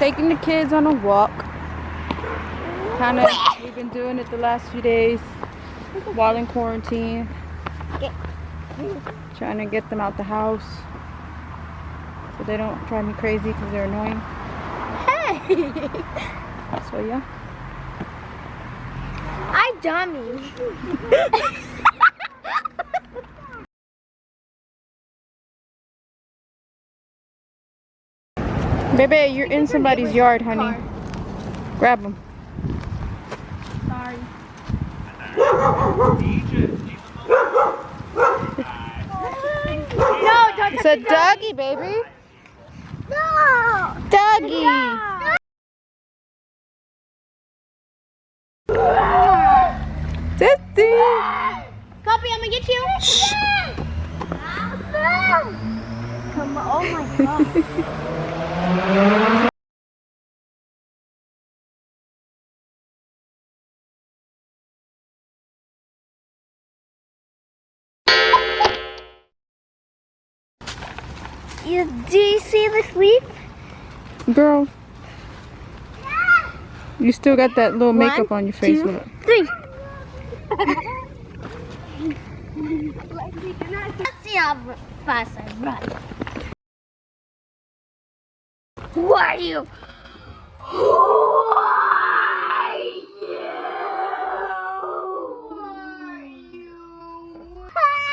taking the kids on a walk. We've been doing it the last few days while in quarantine. Trying to get them out the house so they don't drive me crazy because they're annoying. Hey! So yeah. I dummy. Baby, you're in somebody's yard, honey. Grab them. Sorry. No, don't It's a doggy, baby. No! Doggy. No. Sissy. Copy, I'm gonna get you. Shh. Come on, oh my god. Do you see the sleep? Girl. You still got that little makeup on your face. 1, 2, 3. Let's see how fast I run. Who are you? Who are you?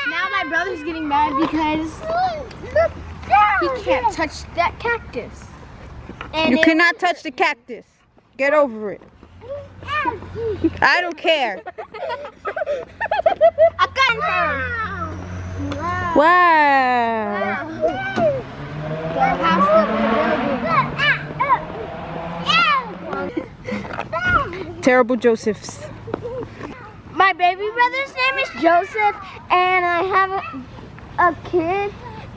Now my brother's getting mad because he can't touch that cactus. And You cannot touch the cactus. Get over it. I don't care. I got her. Wow. Terrible Josephs. My baby brother's name is Joseph, and I have a kid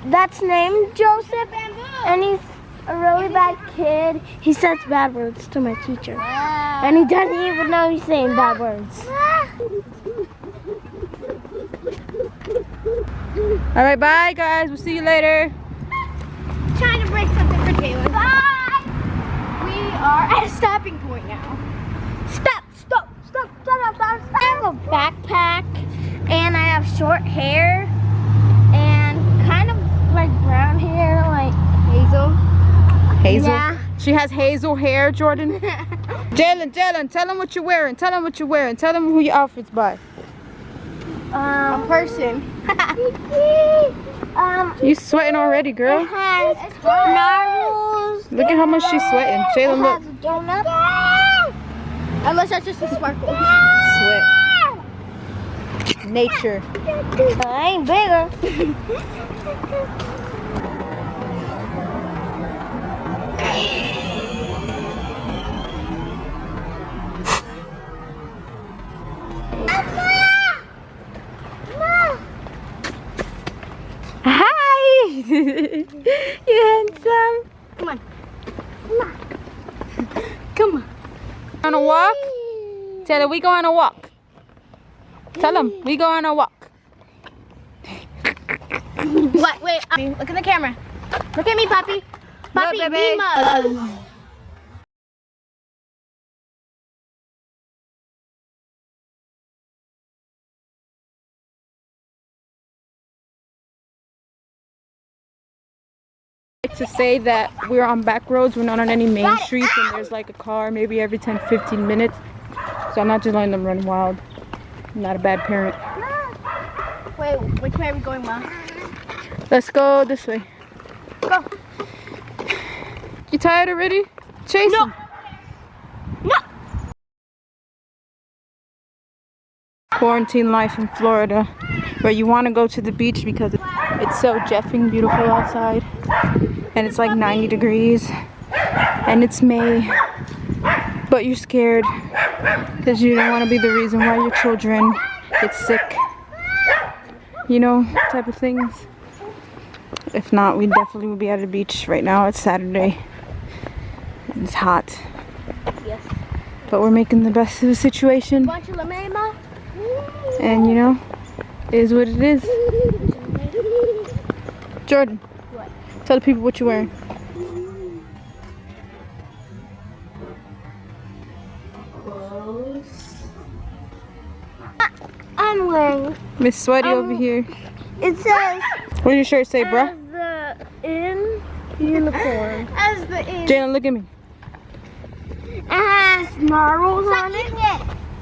that's named Joseph, and he's a really bad kid. He says bad words to my teacher, and he doesn't even know he's saying bad words. All right, bye guys. We'll see you later. Trying to break something for Taylor. Bye. We are at a stopping point now. Stop! Stop! Stop! Stop! Stop! Stop! I have a backpack, and I have short hair, and kind of like brown hair, like Hazel. Hazel. Yeah. She has hazel hair, Jordan. Jalen, tell them what you're wearing. Tell them what you're wearing. Tell them who your outfit's by. A person. You sweating already, girl. It has marbles. Look at how much she's sweating. Jalen, look. It has a donut. Unless that's just a sparkle. Sweat. Nature. I ain't bigger. Hi. You handsome. Come on. Come on. Come on. On a walk? Tell her we go on a walk. Tell them we go on a walk. What? Wait. Look at the camera. Look at me, Poppy. Poppy, Look, baby. Mima. To say that we're on back roads, we're not on any main streets, and there's like a car maybe every 10-15 minutes. So I'm not just letting them run wild. I'm not a bad parent. Wait, which way are we going, Mom? Let's go this way. Go. You tired already? Chase No. him. No. Quarantine life in Florida, where you want to go to the beach because it's so jeffing beautiful outside, and it's like 90 degrees, and it's May, but you're scared because you don't want to be the reason why your children get sick, you know, type of things. If not, we definitely would be at the beach right now. It's Saturday and it's hot. Yes. But we're making the best of the situation. Want your lemonade, Mom? And you know, it is what it is. Jordan, What? tell the people what you're wearing. I'm wearing. Miss Sweaty over here. It says. What does your shirt say, bruh? As the in uniform. As the in. Jalen, look at me. It has marbles on it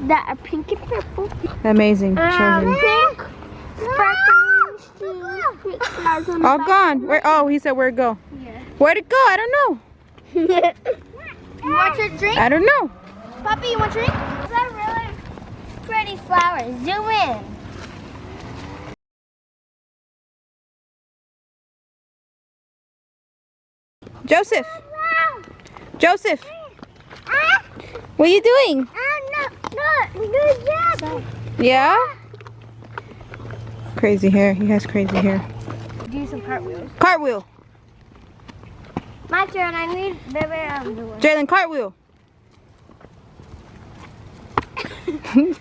that are pink and purple. Amazing children. Pink. Sparkling shoes with stars on the All back. gone. Where? Oh, he said where'd it go? Yeah. Where'd it go? I don't know. You want your drink? I don't know. Puppy, you want your drink? Those are really pretty flowers. Zoom in. Joseph. Joseph. What are you doing? Good job. Yeah? Crazy hair. He has crazy hair. Do some cartwheels. Cartwheel. My turn. I need baby underwear. Jalen, cartwheel.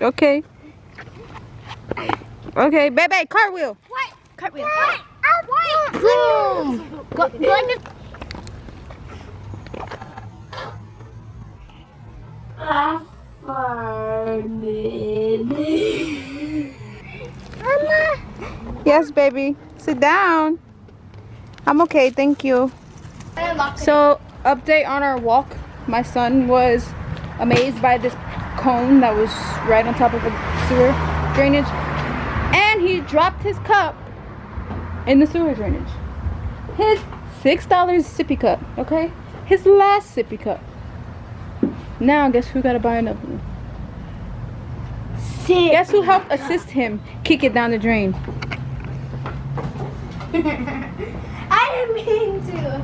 Okay. Okay, baby, cartwheel. What? Cartwheel. What? Boom. Go like this. Mama. Yes, baby. Sit down. I'm okay, thank you. So, update on our walk. My son was amazed by this cone that was right on top of the sewer drainage. And he dropped his cup in the sewer drainage. His $6 sippy cup, okay? His last sippy cup. Now, guess who gotta buy another one? Guess who helped assist him kick it down the drain? I didn't mean to.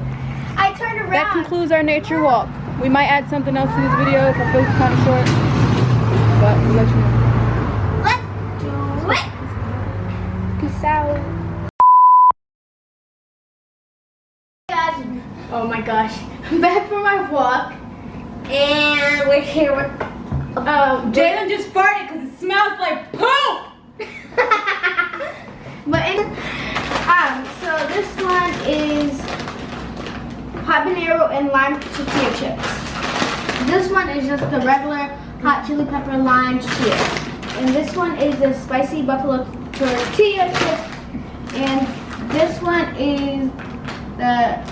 I turned around. That concludes our nature walk. We might add something else to this video if I feel it's kind of short. But we'll let you know. Let's do it. Peace out. Guys, oh my gosh. I'm back from my walk. And we're here with Jalen just farted because it smells like poop! So this one is habanero and lime tortilla chips. This one is just the regular hot chili pepper lime tortilla. And this one is the spicy buffalo tortilla chips. And this one is the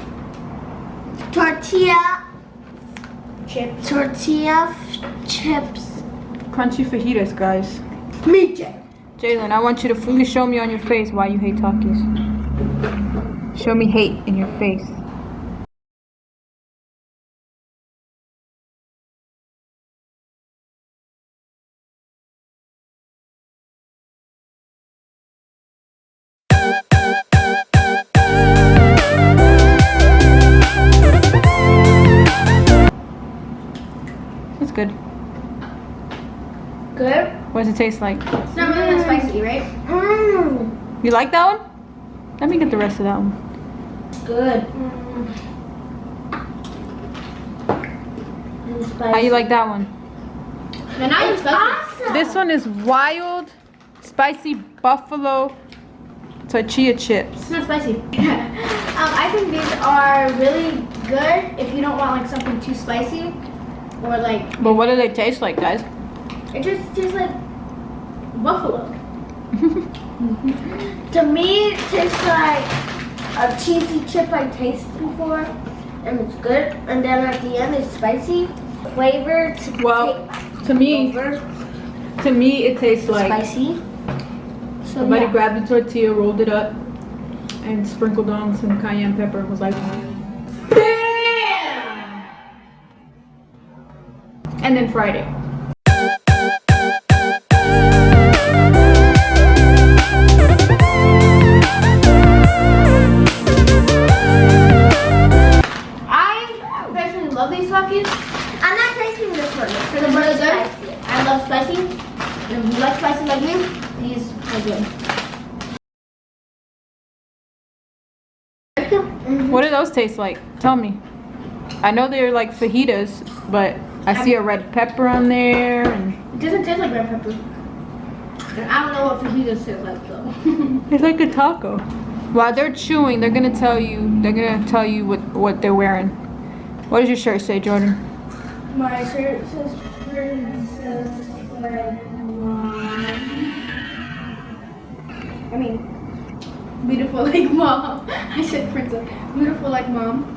tortilla chips. Crunchy fajitas, guys. Me too. Jalen, I want you to fully show me on your face why you hate Takis. Show me hate in your face. It's good. Good? What does it taste like? It's not really that spicy, right? You like that one? Let me get the rest of that one. Good. How you like that one? And now it's awesome. This one is wild, spicy buffalo tortilla chips. It's not spicy. I think these are really good if you don't want like something too spicy or like. But what do they taste like, guys? It just tastes like buffalo. To me, it tastes like a cheesy chip I tasted before, and it's good. And then at the end, it's spicy, flavored. Well, to me, it tastes like spicy. So somebody yeah. grabbed the tortilla, rolled it up, and sprinkled on some cayenne pepper. It was like, BAM! And then fried it. I'm not tasting this one. It's really good. I love spicy. And if you like spicy like me, these are good. What do those taste like? Tell me. I know they're like fajitas, but I see a red pepper on there. And it doesn't taste like red pepper. And I don't know what fajitas taste like though. it's like a taco. While they're chewing, they're gonna tell you what they're wearing. What does your shirt say, Jordan? My shirt says Princess Red Wine. I mean, beautiful like mom. I said princess. Beautiful like mom.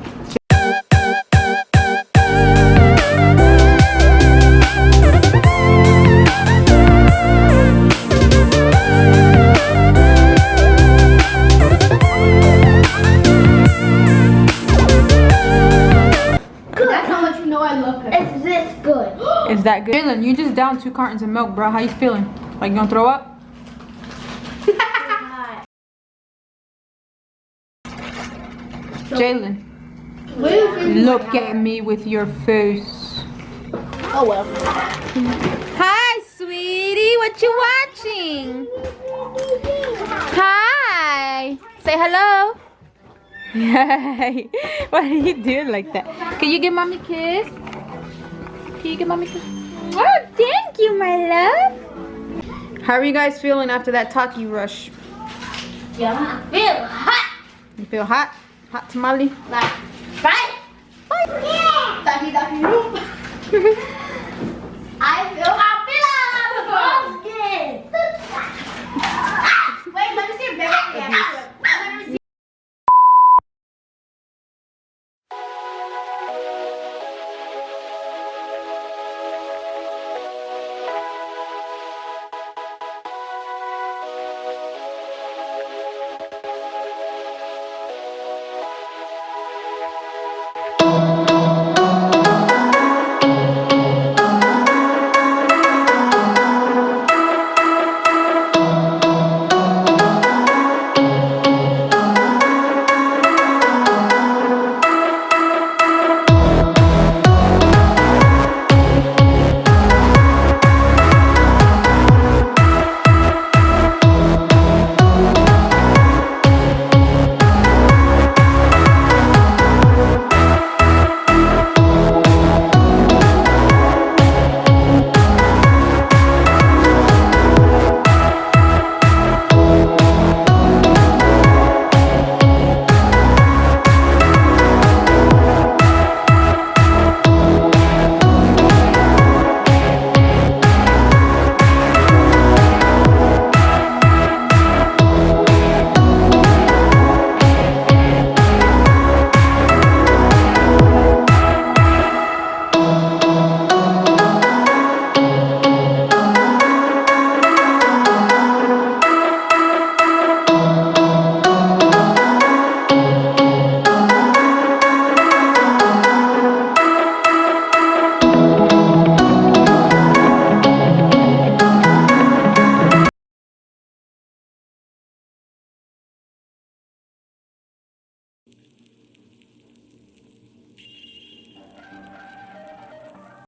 That's how much you know I love pepper. Is this good? Is that good? Jalen, you just down 2 cartons of milk, bro. How you feeling? Like you gonna throw up? Jalen, look at me with your face. Oh well. Hi, sweetie. What you watching? Hi. Say hello. Hi. Why are you doing like that? Can you give mommy a kiss? Can you give mommy a kiss? Oh, thank you, my love. How are you guys feeling after that Taki rush? Yeah, I feel hot. You feel hot? Hot tamale? Like, right? Yeah. Taki room.